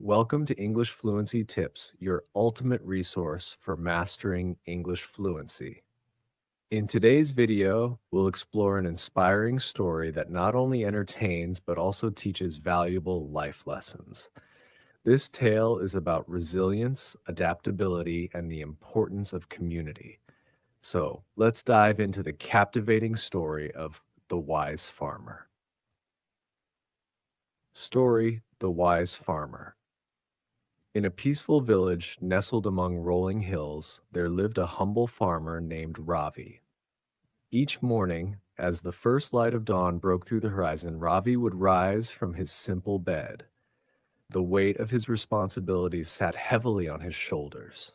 Welcome to English Fluency Tips, your ultimate resource for mastering English fluency. In today's video, we'll explore an inspiring story that not only entertains but also teaches valuable life lessons. This tale is about resilience, adaptability, and the importance of community. So let's dive into the captivating story of the Wise Farmer. Story: The Wise Farmer. In a peaceful village nestled among rolling hills, there lived a humble farmer named Ravi. Each morning, as the first light of dawn broke through the horizon, Ravi would rise from his simple bed. The weight of his responsibilities sat heavily on his shoulders.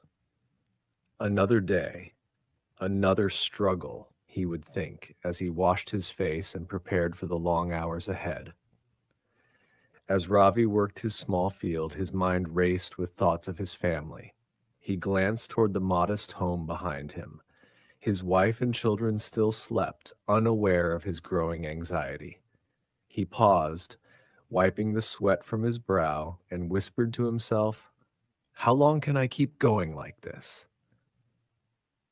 Another day, another struggle, he would think as he washed his face and prepared for the long hours ahead. As Ravi worked his small field, his mind raced with thoughts of his family. He glanced toward the modest home behind him. His wife and children still slept, unaware of his growing anxiety. He paused, wiping the sweat from his brow, and whispered to himself, "How long can I keep going like this?"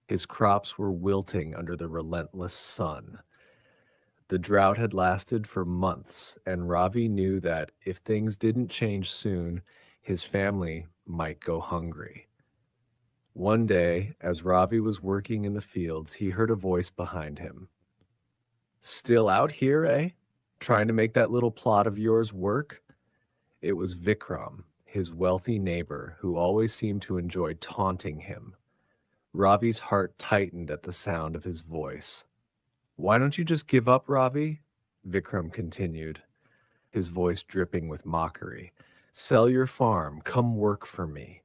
His crops were wilting under the relentless sun. The drought had lasted for months, and Ravi knew that if things didn't change soon, his family might go hungry. One day, as Ravi was working in the fields, he heard a voice behind him. "Still out here, eh? Trying to make that little plot of yours work?" It was Vikram, his wealthy neighbor, who always seemed to enjoy taunting him. Ravi's heart tightened at the sound of his voice. "Why don't you just give up, Ravi?" Vikram continued, his voice dripping with mockery. "Sell your farm, come work for me.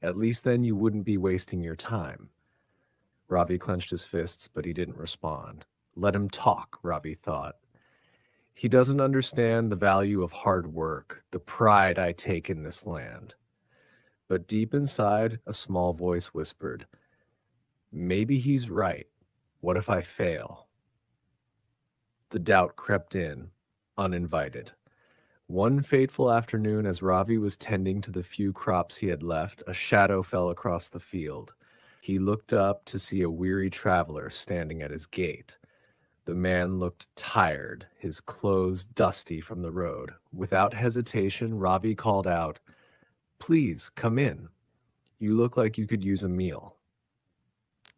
At least then you wouldn't be wasting your time." Ravi clenched his fists, but he didn't respond. Let him talk, Ravi thought. He doesn't understand the value of hard work, the pride I take in this land. But deep inside, a small voice whispered, "Maybe he's right. What if I fail?" The doubt crept in, uninvited. One fateful afternoon, as Ravi was tending to the few crops he had left, a shadow fell across the field. He looked up to see a weary traveler standing at his gate. The man looked tired, his clothes dusty from the road. Without hesitation, Ravi called out, "Please, come in. You look like you could use a meal."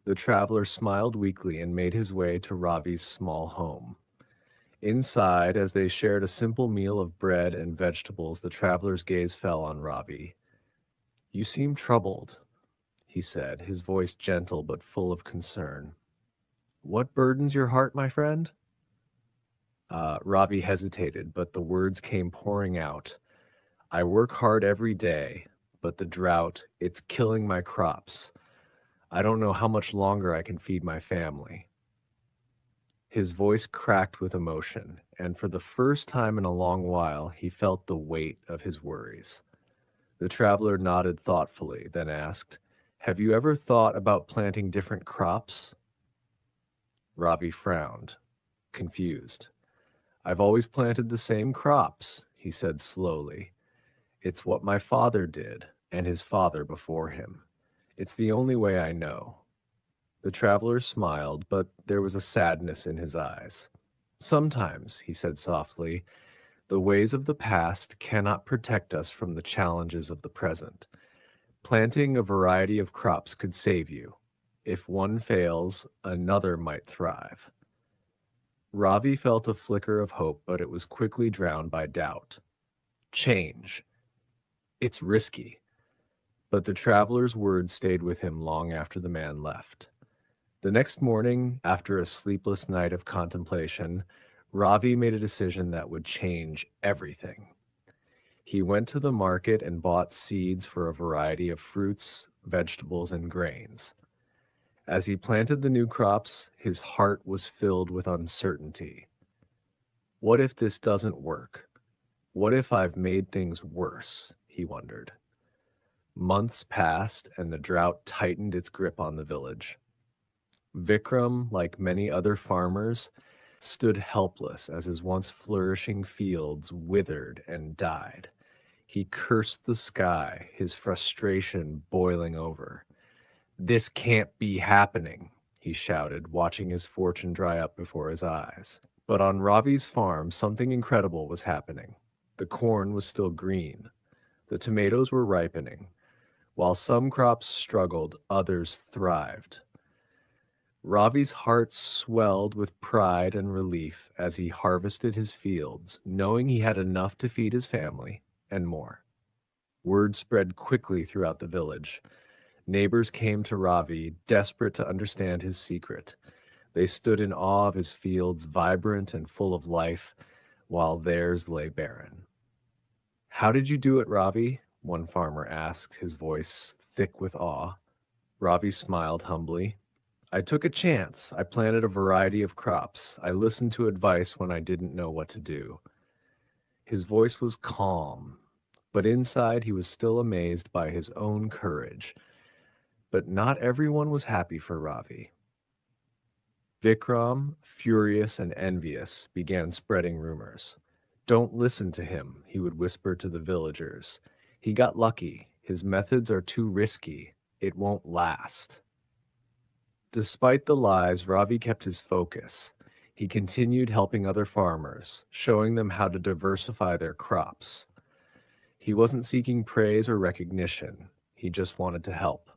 The traveler smiled weakly and made his way to Ravi's small home. Inside, as they shared a simple meal of bread and vegetables, the traveler's gaze fell on Ravi. "You seem troubled," he said, his voice gentle but full of concern. "What burdens your heart, my friend?" Ravi hesitated, but the words came pouring out. "I work hard every day, but the drought, it's killing my crops. I don't know how much longer I can feed my family." His voice cracked with emotion, and for the first time in a long while, he felt the weight of his worries. The traveler nodded thoughtfully, then asked, "Have you ever thought about planting different crops?" Ravi frowned, confused. "I've always planted the same crops," he said slowly. "It's what my father did, and his father before him. It's the only way I know." The traveler smiled, but there was a sadness in his eyes. "Sometimes," he said softly, "the ways of the past cannot protect us from the challenges of the present. Planting a variety of crops could save you. If one fails, another might thrive." Ravi felt a flicker of hope, but it was quickly drowned by doubt. Change. It's risky. But the traveler's words stayed with him long after the man left. The next morning, after a sleepless night of contemplation, Ravi made a decision that would change everything. He went to the market and bought seeds for a variety of fruits, vegetables, and grains. As he planted the new crops, his heart was filled with uncertainty. What if this doesn't work? What if I've made things worse? He wondered. Months passed, and the drought tightened its grip on the village. Vikram, like many other farmers, stood helpless as his once flourishing fields withered and died. He cursed the sky, his frustration boiling over. "This can't be happening," he shouted, watching his fortune dry up before his eyes. But on Ravi's farm, something incredible was happening. The corn was still green. The tomatoes were ripening. While some crops struggled, others thrived. Ravi's heart swelled with pride and relief as he harvested his fields, knowing he had enough to feed his family and more. Word spread quickly throughout the village. Neighbors came to Ravi, desperate to understand his secret. They stood in awe of his fields, vibrant and full of life, while theirs lay barren. "How did you do it, Ravi?" one farmer asked, his voice thick with awe. Ravi smiled humbly. "I took a chance. I planted a variety of crops. I listened to advice when I didn't know what to do." His voice was calm, but inside he was still amazed by his own courage. But not everyone was happy for Ravi. Vikram, furious and envious, began spreading rumors. "Don't listen to him," he would whisper to the villagers. "He got lucky. His methods are too risky. It won't last." Despite the lies, Ravi kept his focus. He continued helping other farmers, showing them how to diversify their crops. He wasn't seeking praise or recognition. He just wanted to help.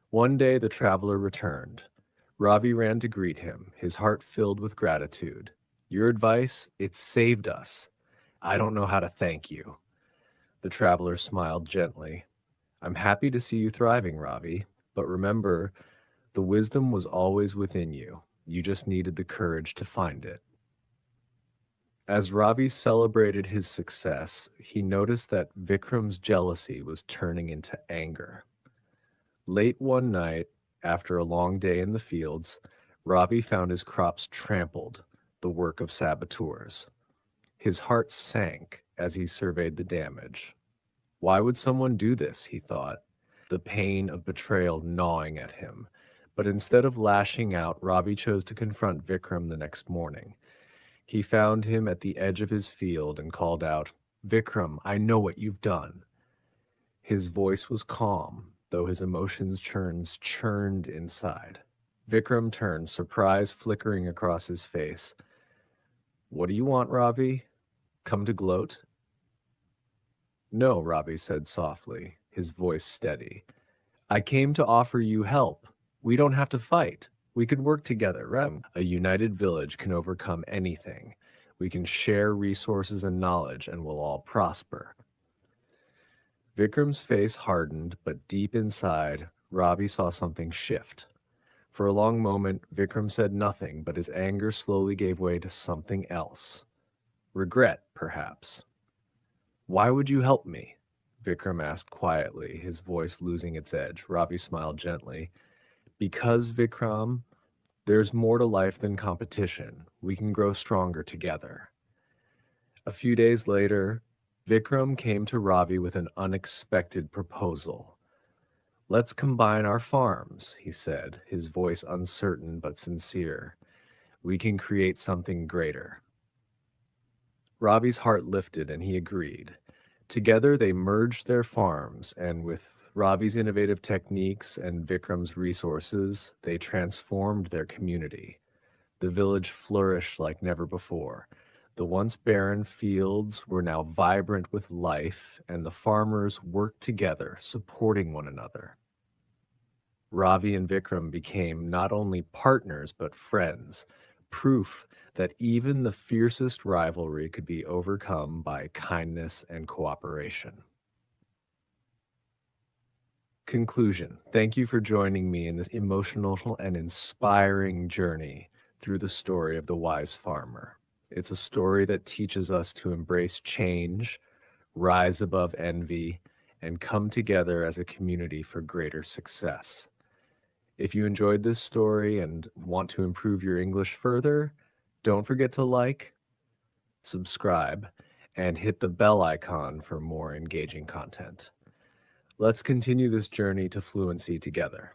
One day the traveler returned. Ravi ran to greet him, his heart filled with gratitude. "Your advice, it saved us. I don't know how to thank you." The traveler smiled gently. "I'm happy to see you thriving, Ravi, but remember, the wisdom was always within you. You just needed the courage to find it." As Ravi celebrated his success, he noticed that Vikram's jealousy was turning into anger. Late one night, after a long day in the fields, Ravi found his crops trampled, the work of saboteurs. His heart sank as he surveyed the damage. Why would someone do this, he thought, the pain of betrayal gnawing at him. But instead of lashing out, Ravi chose to confront Vikram the next morning. He found him at the edge of his field and called out, "Vikram, I know what you've done." His voice was calm, though his emotions churned inside. Vikram turned, surprise flickering across his face. "What do you want, Ravi? Come to gloat?" "No," Ravi said softly, his voice steady. "I came to offer you help. We don't have to fight. We could work together, right? A united village can overcome anything. We can share resources and knowledge, and we'll all prosper." Vikram's face hardened, but deep inside, Ravi saw something shift. For a long moment, Vikram said nothing, but his anger slowly gave way to something else. Regret, perhaps. "Why would you help me?" Vikram asked quietly, his voice losing its edge. Ravi smiled gently. "Because, Vikram, there's more to life than competition. We can grow stronger together." A few days later, Vikram came to Ravi with an unexpected proposal. "Let's combine our farms," he said, his voice uncertain but sincere. "We can create something greater." Ravi's heart lifted and he agreed. Together they merged their farms, and with Ravi's innovative techniques and Vikram's resources, they transformed their community. The village flourished like never before. The once barren fields were now vibrant with life, and the farmers worked together, supporting one another. Ravi and Vikram became not only partners but friends, proof that even the fiercest rivalry could be overcome by kindness and cooperation. Conclusion. Thank you for joining me in this emotional and inspiring journey through the story of the wise farmer. It's a story that teaches us to embrace change, rise above envy, and come together as a community for greater success. If you enjoyed this story and want to improve your English further, don't forget to like, subscribe, and hit the bell icon for more engaging content. Let's continue this journey to fluency together.